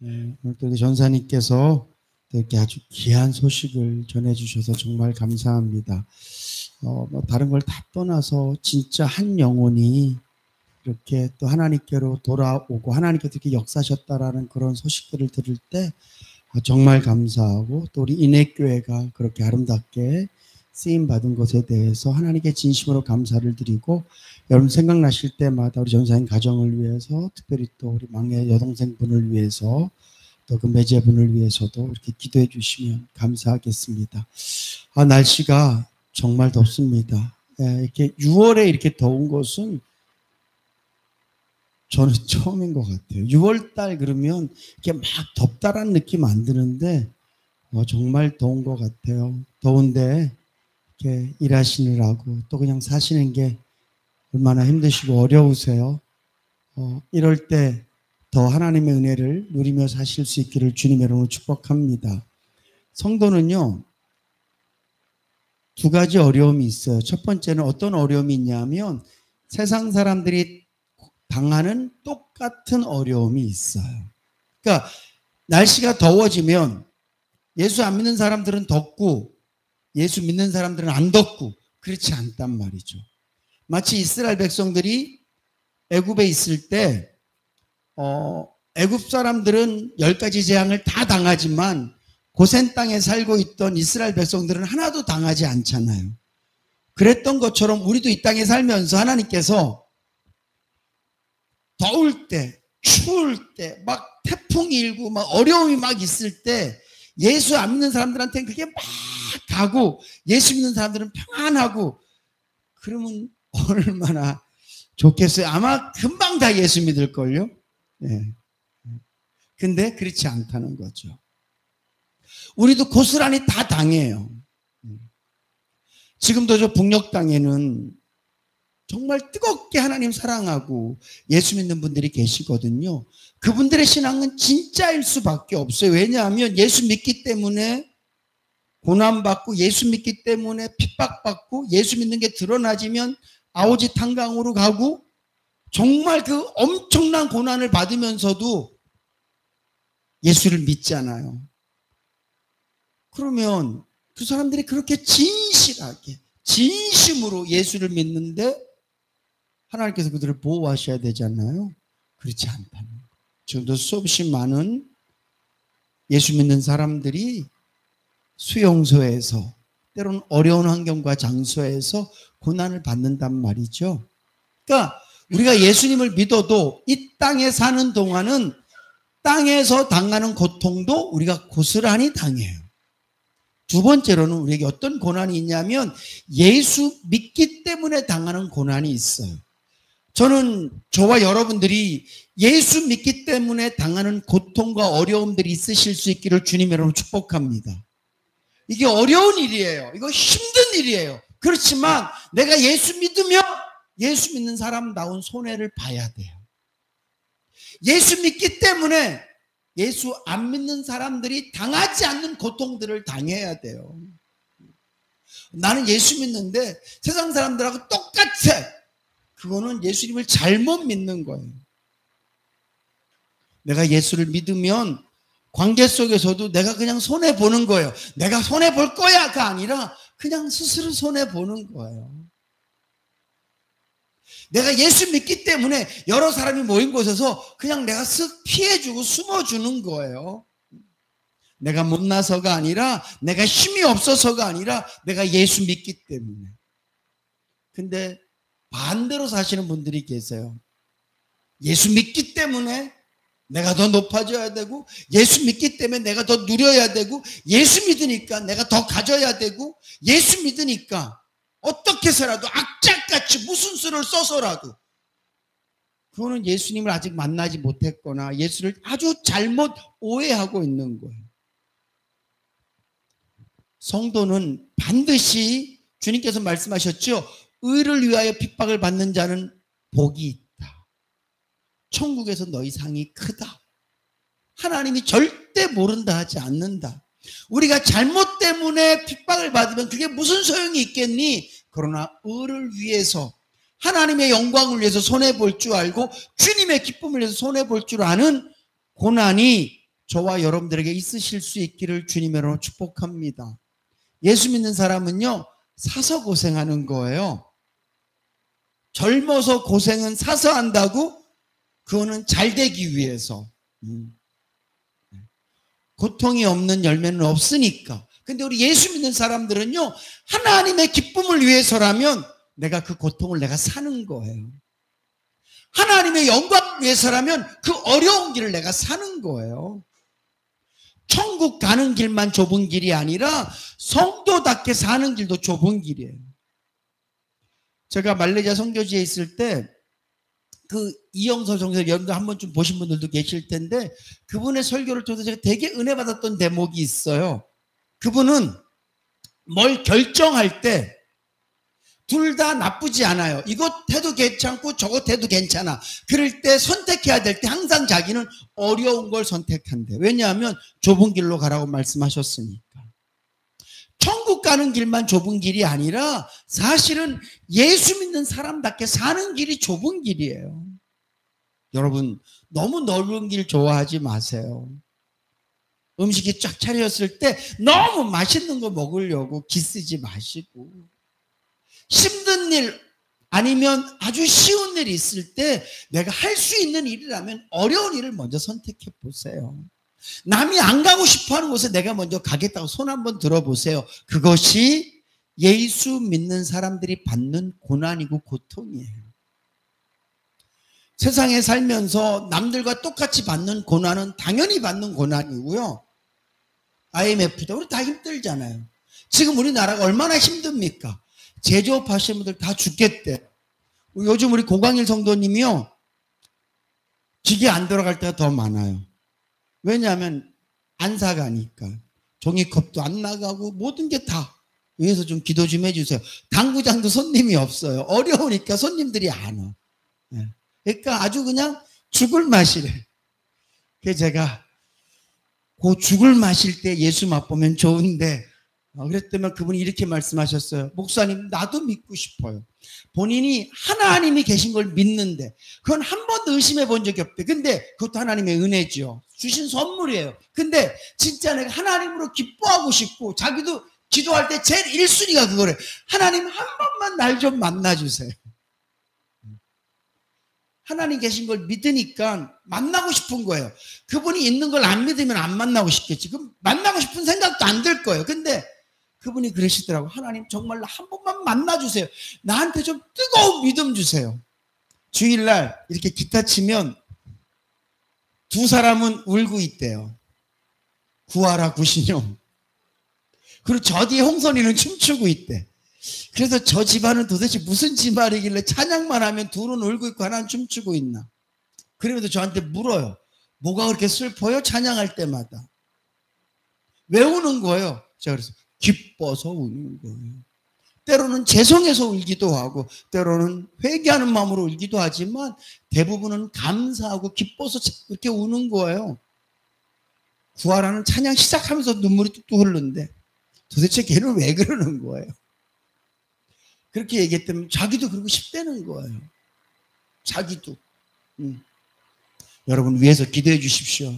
네, 오늘 또 전사님께서 이렇게 아주 귀한 소식을 전해주셔서 정말 감사합니다. 뭐 다른 걸 다 떠나서 진짜 한 영혼이 이렇게 또 하나님께로 돌아오고 하나님께서 이렇게 역사하셨다라는 그런 소식들을 들을 때 정말 감사하고, 또 우리 인해교회가 그렇게 아름답게 쓰임받은 것에 대해서 하나님께 진심으로 감사를 드리고, 여러분 생각나실 때마다 우리 전사님 가정을 위해서, 특별히 또 우리 막내 여동생분을 위해서, 또 그 매제분을 위해서도 이렇게 기도해 주시면 감사하겠습니다. 날씨가 정말 덥습니다. 이렇게 6월에 이렇게 더운 것은 저는 처음인 것 같아요. 6월달 그러면 이렇게 막 덥다라는 느낌 안 드는데 정말 더운 것 같아요. 더운데 이렇게 일하시느라고 또 그냥 사시는 게 얼마나 힘드시고 어려우세요. 이럴 때 더 하나님의 은혜를 누리며 사실 수 있기를 주님의 이름으로 축복합니다. 성도는요, 두 가지 어려움이 있어요. 첫 번째는 어떤 어려움이 있냐면 세상 사람들이 당하는 똑같은 어려움이 있어요. 그러니까 날씨가 더워지면 예수 안 믿는 사람들은 덥고 예수 믿는 사람들은 안 덥고 그렇지 않단 말이죠. 마치 이스라엘 백성들이 애굽에 있을 때 애굽 사람들은 10가지 재앙을 다 당하지만 고센 땅에 살고 있던 이스라엘 백성들은 하나도 당하지 않잖아요. 그랬던 것처럼 우리도 이 땅에 살면서 하나님께서 더울 때, 추울 때, 막 태풍이 일고 막 어려움이 막 있을 때 예수 안 믿는 사람들한테는 그게 막 가고 예수 믿는 사람들은 평안하고, 그러면 얼마나 좋겠어요. 아마 금방 다 예수 믿을걸요. 네. 근데 그렇지 않다는 거죠. 우리도 고스란히 다 당해요. 지금도 저 북녘 땅에는 정말 뜨겁게 하나님 사랑하고 예수 믿는 분들이 계시거든요. 그분들의 신앙은 진짜일 수밖에 없어요. 왜냐하면 예수 믿기 때문에 고난받고 예수 믿기 때문에 핍박받고 예수 믿는 게 드러나지면 아오지 탄강으로 가고 정말 그 엄청난 고난을 받으면서도 예수를 믿잖아요. 그러면 그 사람들이 그렇게 진실하게 진심으로 예수를 믿는데 하나님께서 그들을 보호하셔야 되잖아요. 그렇지 않다는 거예요. 지금도 수없이 많은 예수 믿는 사람들이 수용소에서 때로는 어려운 환경과 장소에서 고난을 받는단 말이죠. 그러니까 우리가 예수님을 믿어도 이 땅에 사는 동안은 땅에서 당하는 고통도 우리가 고스란히 당해요. 두 번째로는 우리에게 어떤 고난이 있냐면 예수 믿기 때문에 당하는 고난이 있어요. 저는 저와 여러분들이 예수 믿기 때문에 당하는 고통과 어려움들이 있으실 수 있기를 주님의 이름으로 축복합니다. 이게 어려운 일이에요. 이거 힘든 일이에요. 그렇지만 내가 예수 믿으면 예수 믿는 사람다운 손해를 봐야 돼요. 예수 믿기 때문에 예수 안 믿는 사람들이 당하지 않는 고통들을 당해야 돼요. 나는 예수 믿는데 세상 사람들하고 똑같아. 그거는 예수님을 잘못 믿는 거예요. 내가 예수를 믿으면 관계 속에서도 내가 그냥 손해보는 거예요. 내가 손해볼 거야가 아니라 그냥 스스로 손해보는 거예요. 내가 예수 믿기 때문에 여러 사람이 모인 곳에서 그냥 내가 쓱 피해주고 숨어주는 거예요. 내가 못나서가 아니라 내가 힘이 없어서가 아니라 내가 예수 믿기 때문에. 근데 반대로 사시는 분들이 계세요. 예수 믿기 때문에 내가 더 높아져야 되고 예수 믿기 때문에 내가 더 누려야 되고 예수 믿으니까 내가 더 가져야 되고 예수 믿으니까 어떻게 해서라도 악착같이 무슨 수를 써서라도, 그거는 예수님을 아직 만나지 못했거나 예수를 아주 잘못 오해하고 있는 거예요. 성도는 반드시 주님께서 말씀하셨죠. 의를 위하여 핍박을 받는 자는 복이 있다. 천국에서 너희 상이 크다. 하나님이 절대 모른다 하지 않는다. 우리가 잘못 때문에 핍박을 받으면 그게 무슨 소용이 있겠니? 그러나 의를 위해서 하나님의 영광을 위해서 손해볼 줄 알고 주님의 기쁨을 위해서 손해볼 줄 아는 고난이 저와 여러분들에게 있으실 수 있기를 주님으로 축복합니다. 예수 믿는 사람은요, 사서 고생하는 거예요. 젊어서 고생은 사서 한다고? 그거는 잘 되기 위해서. 고통이 없는 열매는 없으니까. 근데 우리 예수 믿는 사람들은요, 하나님의 기쁨을 위해서라면 내가 그 고통을 내가 사는 거예요. 하나님의 영광을 위해서라면 그 어려운 길을 내가 사는 거예요. 천국 가는 길만 좁은 길이 아니라 성도답게 사는 길도 좁은 길이에요. 제가 말레이시아 선교지에 있을 때 그 이영서 정서 여러분들 한 번쯤 보신 분들도 계실 텐데 그분의 설교를 통해서 제가 되게 은혜 받았던 대목이 있어요. 그분은 뭘 결정할 때 둘 다 나쁘지 않아요. 이것 해도 괜찮고 저것 해도 괜찮아. 그럴 때 선택해야 될 때 항상 자기는 어려운 걸 선택한대. 왜냐하면 좁은 길로 가라고 말씀하셨으니까. 천국 가는 길만 좁은 길이 아니라 사실은 예수 믿는 사람답게 사는 길이 좁은 길이에요. 여러분, 너무 넓은 길 좋아하지 마세요. 음식이 쫙 차려졌을 때 너무 맛있는 거 먹으려고 기쓰지 마시고, 힘든 일 아니면 아주 쉬운 일이 있을 때 내가 할 수 있는 일이라면 어려운 일을 먼저 선택해 보세요. 남이 안 가고 싶어하는 곳에 내가 먼저 가겠다고 손 한번 들어보세요. 그것이 예수 믿는 사람들이 받는 고난이고 고통이에요. 세상에 살면서 남들과 똑같이 받는 고난은 당연히 받는 고난이고요. IMF도 우리 다 힘들잖아요. 지금 우리나라가 얼마나 힘듭니까? 제조업 하시는 분들 다 죽겠대. 요즘 우리 고광일 성도님이요, 기계 안 들어갈 때가 더 많아요. 왜냐하면 안 사가니까. 종이컵도 안 나가고 모든 게 다. 위에서 좀 기도 좀 해주세요. 당구장도 손님이 없어요. 어려우니까 손님들이 안 와. 그러니까 아주 그냥 죽을 맛이래. 그래서 제가 그 죽을 마실 때 예수 맛보면 좋은데, 그랬더니 그분이 이렇게 말씀하셨어요. 목사님, 나도 믿고 싶어요. 본인이 하나님이 계신 걸 믿는데 그건 한 번도 의심해 본 적이 없대. 근데 그것도 하나님의 은혜죠. 주신 선물이에요. 근데 진짜 내가 하나님으로 기뻐하고 싶고, 자기도 기도할 때 제일 1순위가 그거래. 하나님 한 번만 날 좀 만나주세요. 하나님 계신 걸 믿으니까 만나고 싶은 거예요. 그분이 있는 걸 안 믿으면 안 만나고 싶겠지. 그럼 만나고 싶은 생각도 안 들 거예요. 근데 그분이 그러시더라고. 하나님 정말 한 번만 만나주세요. 나한테 좀 뜨거운 믿음 주세요. 주일날 이렇게 기타 치면 두 사람은 울고 있대요. 구하라 구신용. 그리고 저 뒤에 홍선이는 춤추고 있대. 그래서 저 집안은 도대체 무슨 집안이길래 찬양만 하면 둘은 울고 있고 하나는 춤추고 있나. 그러면서 저한테 물어요. 뭐가 그렇게 슬퍼요? 찬양할 때마다. 왜 우는 거예요? 제가 그래서 기뻐서 우는 거예요. 때로는 죄송해서 울기도 하고 때로는 회개하는 마음으로 울기도 하지만 대부분은 감사하고 기뻐서 그렇게 우는 거예요. 구하라는 찬양 시작하면서 눈물이 뚝뚝 흐르는데 도대체 걔는 왜 그러는 거예요? 그렇게 얘기했더니 자기도 그러고 싶다는 거예요. 자기도. 여러분 위해서 기도해 주십시오.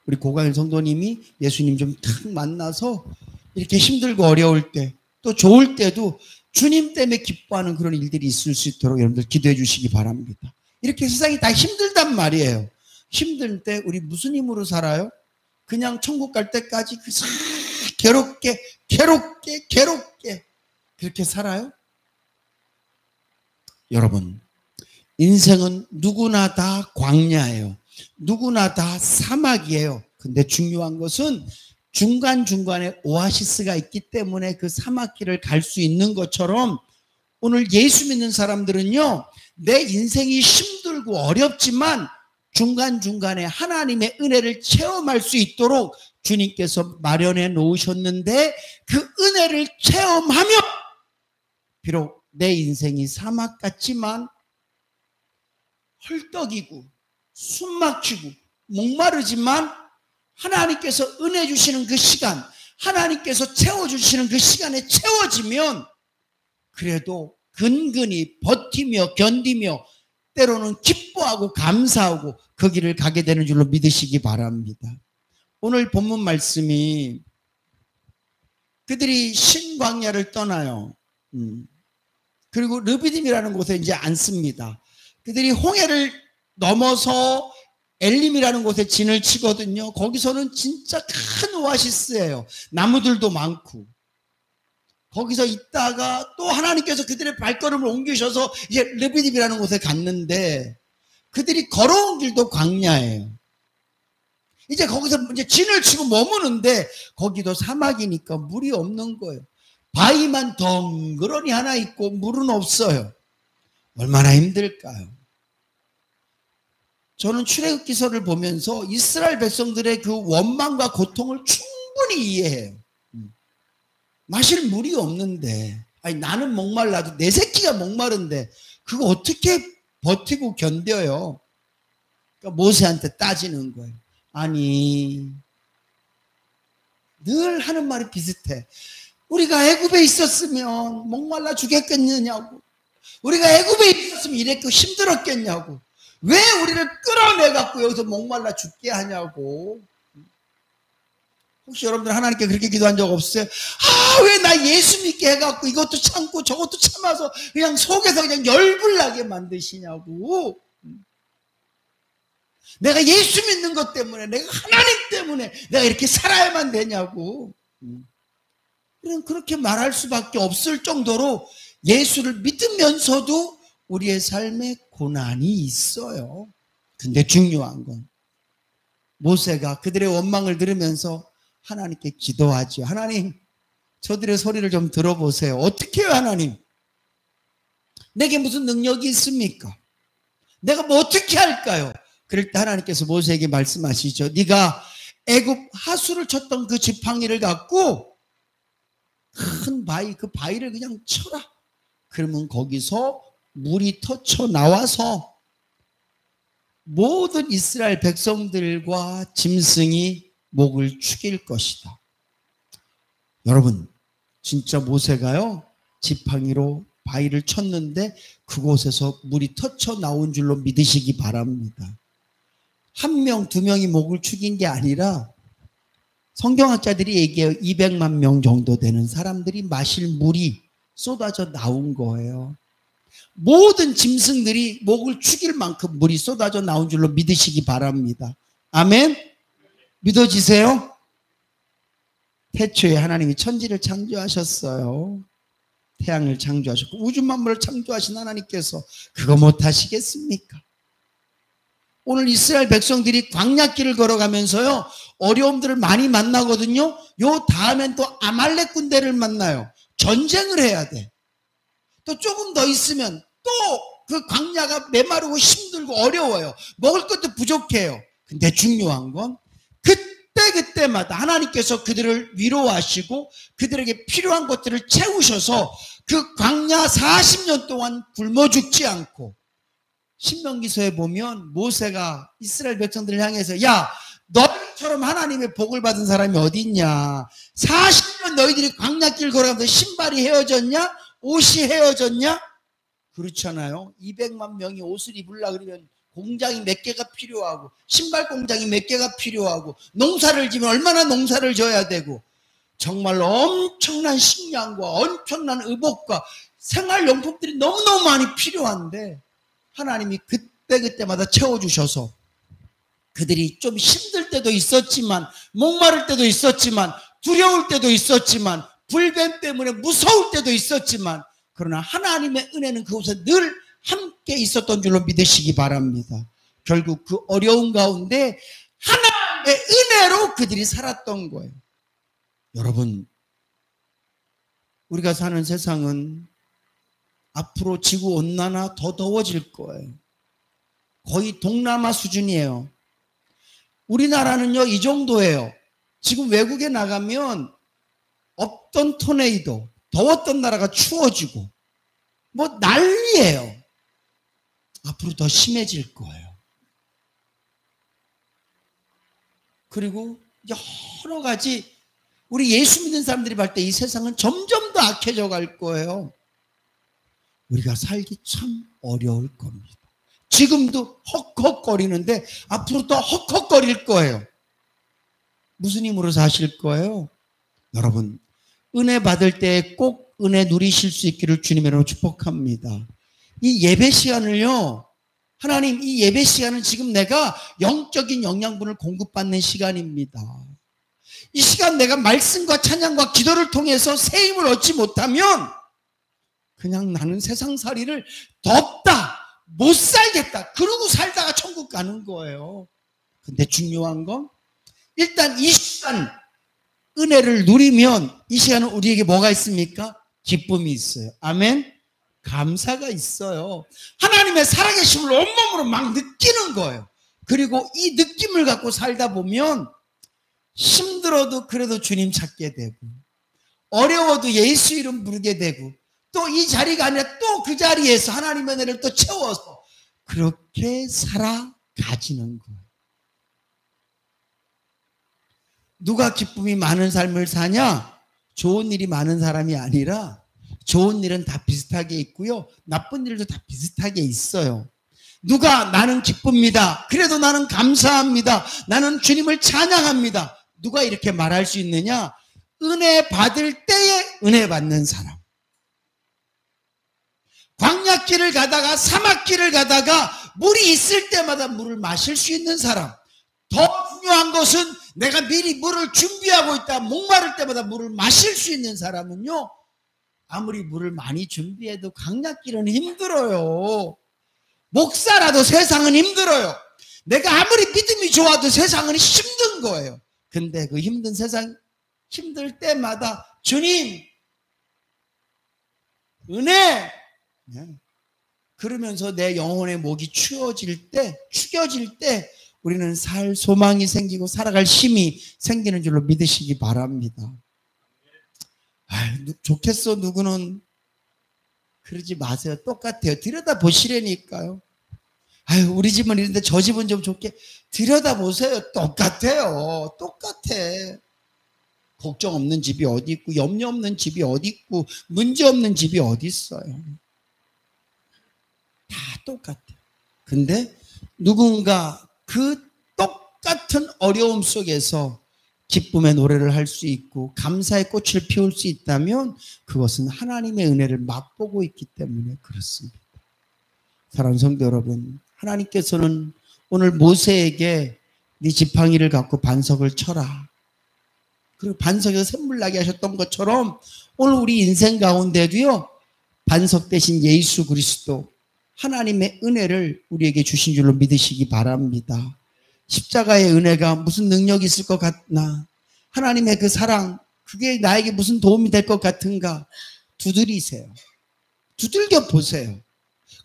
우리 고가일 성도님이 예수님 좀 탁 만나서 이렇게 힘들고 어려울 때 또 좋을 때도 주님 때문에 기뻐하는 그런 일들이 있을 수 있도록 여러분들 기도해 주시기 바랍니다. 이렇게 세상이 다 힘들단 말이에요. 힘들 때 우리 무슨 힘으로 살아요? 그냥 천국 갈 때까지 괴롭게 그렇게 살아요? 여러분, 인생은 누구나 다 광야예요. 누구나 다 사막이에요. 근데 중요한 것은 중간중간에 오아시스가 있기 때문에 그 사막길을 갈 수 있는 것처럼 오늘 예수 믿는 사람들은요, 내 인생이 힘들고 어렵지만 중간중간에 하나님의 은혜를 체험할 수 있도록 주님께서 마련해 놓으셨는데 그 은혜를 체험하며 비록 내 인생이 사막 같지만 헐떡이고 숨막히고 목마르지만 하나님께서 은혜 주시는 그 시간, 하나님께서 채워주시는 그 시간에 채워지면 그래도 근근히 버티며 견디며 때로는 기뻐하고 감사하고 그 길을 가게 되는 줄로 믿으시기 바랍니다. 오늘 본문 말씀이 그들이 신광야를 떠나요. 그리고 르비딤이라는 곳에 이제 앉습니다. 그들이 홍해를 넘어서 엘림이라는 곳에 진을 치거든요. 거기서는 진짜 큰 오아시스예요. 나무들도 많고. 거기서 있다가 또 하나님께서 그들의 발걸음을 옮기셔서 이제 르비딤이라는 곳에 갔는데 그들이 걸어온 길도 광야예요. 이제 거기서 이제 진을 치고 머무는데 거기도 사막이니까 물이 없는 거예요. 바위만 덩그러니 하나 있고 물은 없어요. 얼마나 힘들까요? 저는 출애굽기서를 보면서 이스라엘 백성들의 그 원망과 고통을 충분히 이해해요. 마실 물이 없는데, 아니 나는 목말라도 내 새끼가 목마른데 그거 어떻게 버티고 견뎌요? 그러니까 모세한테 따지는 거예요. 아니 늘 하는 말이 비슷해. 우리가 애굽에 있었으면 목말라 죽겠겠느냐고. 우리가 애굽에 있었으면 이렇게 힘들었겠냐고. 왜 우리를 끌어내갖고 여기서 목말라 죽게 하냐고. 혹시 여러분들 하나님께 그렇게 기도한 적 없어요? 아, 왜 나 예수 믿게 해갖고 이것도 참고 저것도 참아서 그냥 속에서 그냥 열불 나게 만드시냐고. 내가 예수 믿는 것 때문에, 내가 하나님 때문에 내가 이렇게 살아야만 되냐고. 그렇게 말할 수밖에 없을 정도로 예수를 믿으면서도 우리의 삶에 고난이 있어요. 근데 중요한 건 모세가 그들의 원망을 들으면서 하나님께 기도하죠. 하나님, 저들의 소리를 좀 들어보세요. 어떻게 해요, 하나님? 내게 무슨 능력이 있습니까? 내가 뭐 어떻게 할까요? 그럴 때 하나님께서 모세에게 말씀하시죠. 네가 애굽 하수를 쳤던 그 지팡이를 갖고 큰 바위, 그 바위를 그냥 쳐라. 그러면 거기서 물이 터쳐 나와서 모든 이스라엘 백성들과 짐승이 목을 축일 것이다. 여러분, 진짜 모세가요, 지팡이로 바위를 쳤는데 그곳에서 물이 터쳐 나온 줄로 믿으시기 바랍니다. 한 명, 두 명이 목을 축인 게 아니라 성경학자들이 얘기해요. 200만 명 정도 되는 사람들이 마실 물이 쏟아져 나온 거예요. 모든 짐승들이 목을 축일 만큼 물이 쏟아져 나온 줄로 믿으시기 바랍니다. 아멘? 믿어지세요? 태초에 하나님이 천지를 창조하셨어요. 태양을 창조하셨고 우주 만물을 창조하신 하나님께서 그거 못하시겠습니까? 오늘 이스라엘 백성들이 광야길을 걸어가면서요, 어려움들을 많이 만나거든요. 요 다음엔 또 아말렉 군대를 만나요. 전쟁을 해야 돼. 또 조금 더 있으면 또 그 광야가 메마르고 힘들고 어려워요. 먹을 것도 부족해요. 근데 중요한 건 그때마다 하나님께서 그들을 위로하시고 그들에게 필요한 것들을 채우셔서 그 광야 40년 동안 굶어 죽지 않고, 신명기서에 보면 모세가 이스라엘 백성들을 향해서 야, 너처럼 하나님의 복을 받은 사람이 어디 있냐? 40년 너희들이 광야길 걸어가면서 신발이 헤어졌냐? 옷이 헤어졌냐? 그렇잖아요. 200만 명이 옷을 입으려고 그러면 공장이 몇 개가 필요하고 신발 공장이 몇 개가 필요하고 농사를 지면 얼마나 농사를 져야 되고 정말로 엄청난 식량과 엄청난 의복과 생활용품들이 너무너무 많이 필요한데 하나님이 그때마다 채워주셔서 그들이 좀 힘들 때도 있었지만 목마를 때도 있었지만 두려울 때도 있었지만 불뱀 때문에 무서울 때도 있었지만 그러나 하나님의 은혜는 그곳에 늘 함께 있었던 줄로 믿으시기 바랍니다. 결국 그 어려운 가운데 하나님의 은혜로 그들이 살았던 거예요. 여러분, 우리가 사는 세상은 앞으로 지구온난화 더 더워질 거예요. 거의 동남아 수준이에요. 우리나라는요, 이 정도예요. 지금 외국에 나가면 없던 토네이도, 더웠던 나라가 추워지고 뭐 난리예요. 앞으로 더 심해질 거예요. 그리고 여러 가지 우리 예수 믿는 사람들이 볼 때 이 세상은 점점 더 악해져 갈 거예요. 우리가 살기 참 어려울 겁니다. 지금도 헉헉거리는데 앞으로 더 헉헉거릴 거예요. 무슨 힘으로 사실 거예요? 여러분, 은혜 받을 때 꼭 은혜 누리실 수 있기를 주님으로 축복합니다. 이 예배 시간을요, 하나님, 이 예배 시간은 지금 내가 영적인 영양분을 공급받는 시간입니다. 이 시간 내가 말씀과 찬양과 기도를 통해서 새 힘을 얻지 못하면 그냥 나는 세상살이를 덥다, 못 살겠다, 그러고 살다가 천국 가는 거예요. 근데 중요한 건 일단 이 시간 은혜를 누리면 이 시간은 우리에게 뭐가 있습니까? 기쁨이 있어요. 아멘. 감사가 있어요. 하나님의 살아계심을 온몸으로 막 느끼는 거예요. 그리고 이 느낌을 갖고 살다 보면 힘들어도 그래도 주님 찾게 되고, 어려워도 예수 이름 부르게 되고, 또 이 자리가 아니라 또 그 자리에서 하나님의 은혜를 또 채워서 그렇게 살아가지는 거예요. 누가 기쁨이 많은 삶을 사냐? 좋은 일이 많은 사람이 아니라 좋은 일은 다 비슷하게 있고요, 나쁜 일도 다 비슷하게 있어요. 누가 나는 기쁩니다, 그래도 나는 감사합니다, 나는 주님을 찬양합니다, 누가 이렇게 말할 수 있느냐? 은혜 받을 때에 은혜 받는 사람. 광야길을 가다가 사막길을 가다가 물이 있을 때마다 물을 마실 수 있는 사람. 더 중요한 것은 내가 미리 물을 준비하고 있다, 목마를 때마다 물을 마실 수 있는 사람은요, 아무리 물을 많이 준비해도 광야길은 힘들어요. 목사라도 세상은 힘들어요. 내가 아무리 믿음이 좋아도 세상은 힘든 거예요. 근데 그 힘든 세상, 힘들 때마다 주님 은혜, 그러면서 내 영혼의 목이 축여질 때 우리는 살 소망이 생기고 살아갈 힘이 생기는 줄로 믿으시기 바랍니다. 좋겠어 누구는. 그러지 마세요. 똑같아요. 들여다보시라니까요. 우리 집은 이런데 저 집은 좀 좋게. 들여다보세요. 똑같아요. 똑같아. 걱정 없는 집이 어디 있고, 염려 없는 집이 어디 있고, 문제 없는 집이 어디 있어요. 다 똑같아요. 근데 누군가 그 똑같은 어려움 속에서 기쁨의 노래를 할 수 있고 감사의 꽃을 피울 수 있다면 그것은 하나님의 은혜를 맛보고 있기 때문에 그렇습니다. 사랑하는 성도 여러분, 하나님께서는 오늘 모세에게 네 지팡이를 갖고 반석을 쳐라, 그리고 반석에서 샘물 나게 하셨던 것처럼 오늘 우리 인생 가운데도요, 반석 대신 예수 그리스도 하나님의 은혜를 우리에게 주신 줄로 믿으시기 바랍니다. 십자가의 은혜가 무슨 능력이 있을 것 같나? 하나님의 그 사랑, 그게 나에게 무슨 도움이 될 것 같은가? 두드리세요. 두들겨 보세요.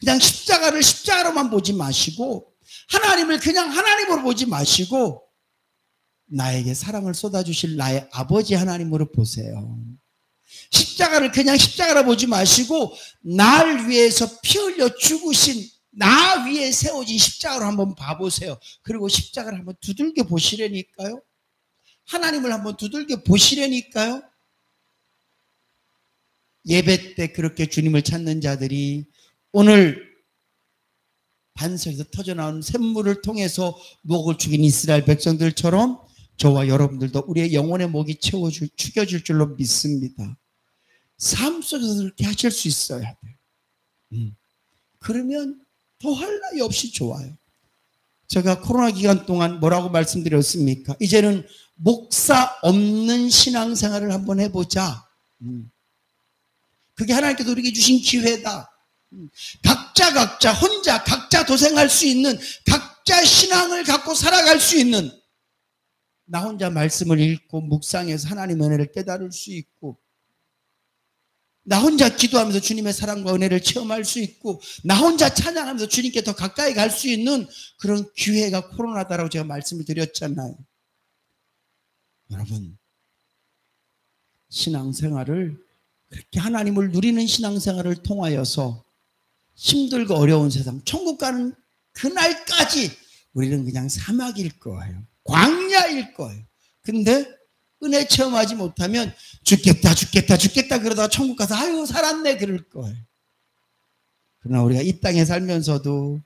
그냥 십자가를 십자가로만 보지 마시고, 하나님을 그냥 하나님으로 보지 마시고, 나에게 사랑을 쏟아주실 나의 아버지 하나님으로 보세요. 십자가를 그냥 십자가로 보지 마시고 날 위해서 피 흘려 죽으신 나 위에 세워진 십자가로 한번 봐보세요. 그리고 십자가를 한번 두들겨 보시라니까요. 하나님을 한번 두들겨 보시라니까요. 예배 때 그렇게 주님을 찾는 자들이 오늘 반석에서 터져나오는 샘물을 통해서 목을 죽인 이스라엘 백성들처럼 저와 여러분들도 우리의 영혼의 목이 축여질 줄로 믿습니다. 삶 속에서 그렇게 하실 수 있어야 돼요. 그러면 더할 나위 없이 좋아요. 제가 코로나 기간 동안 뭐라고 말씀드렸습니까? 이제는 목사 없는 신앙생활을 한번 해보자. 그게 하나님께서 우리에게 주신 기회다. 각자 혼자 각자 도생할 수 있는, 각자 신앙을 갖고 살아갈 수 있는, 나 혼자 말씀을 읽고 묵상해서 하나님의 은혜를 깨달을 수 있고, 나 혼자 기도하면서 주님의 사랑과 은혜를 체험할 수 있고, 나 혼자 찬양하면서 주님께 더 가까이 갈 수 있는 그런 기회가 코로나다라고 제가 말씀을 드렸잖아요. 여러분, 신앙생활을 그렇게 하나님을 누리는 신앙생활을 통하여서 힘들고 어려운 세상, 천국 가는 그날까지 우리는 그냥 사막일 거예요. 광야일 거예요. 근데 은혜 체험하지 못하면 죽겠다 그러다가 천국 가서 아유 살았네 그럴 거예요. 그러나 우리가 이 땅에 살면서도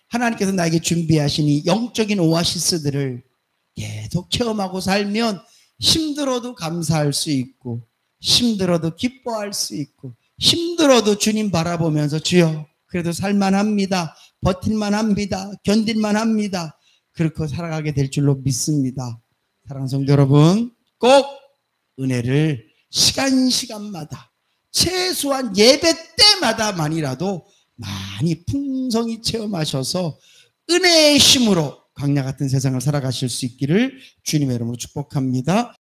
하나님께서 나에게 준비하신 이 영적인 오아시스들을 계속 체험하고 살면 힘들어도 감사할 수 있고 힘들어도 기뻐할 수 있고 힘들어도 주님 바라보면서 주여 그래도 살만합니다. 버틸만합니다. 견딜만합니다. 그렇게 살아가게 될 줄로 믿습니다. 사랑하는 성도 여러분, 꼭 은혜를 시간마다 최소한 예배 때마다만이라도 많이 풍성히 체험하셔서 은혜의 힘으로 광야 같은 세상을 살아가실 수 있기를 주님의 이름으로 축복합니다.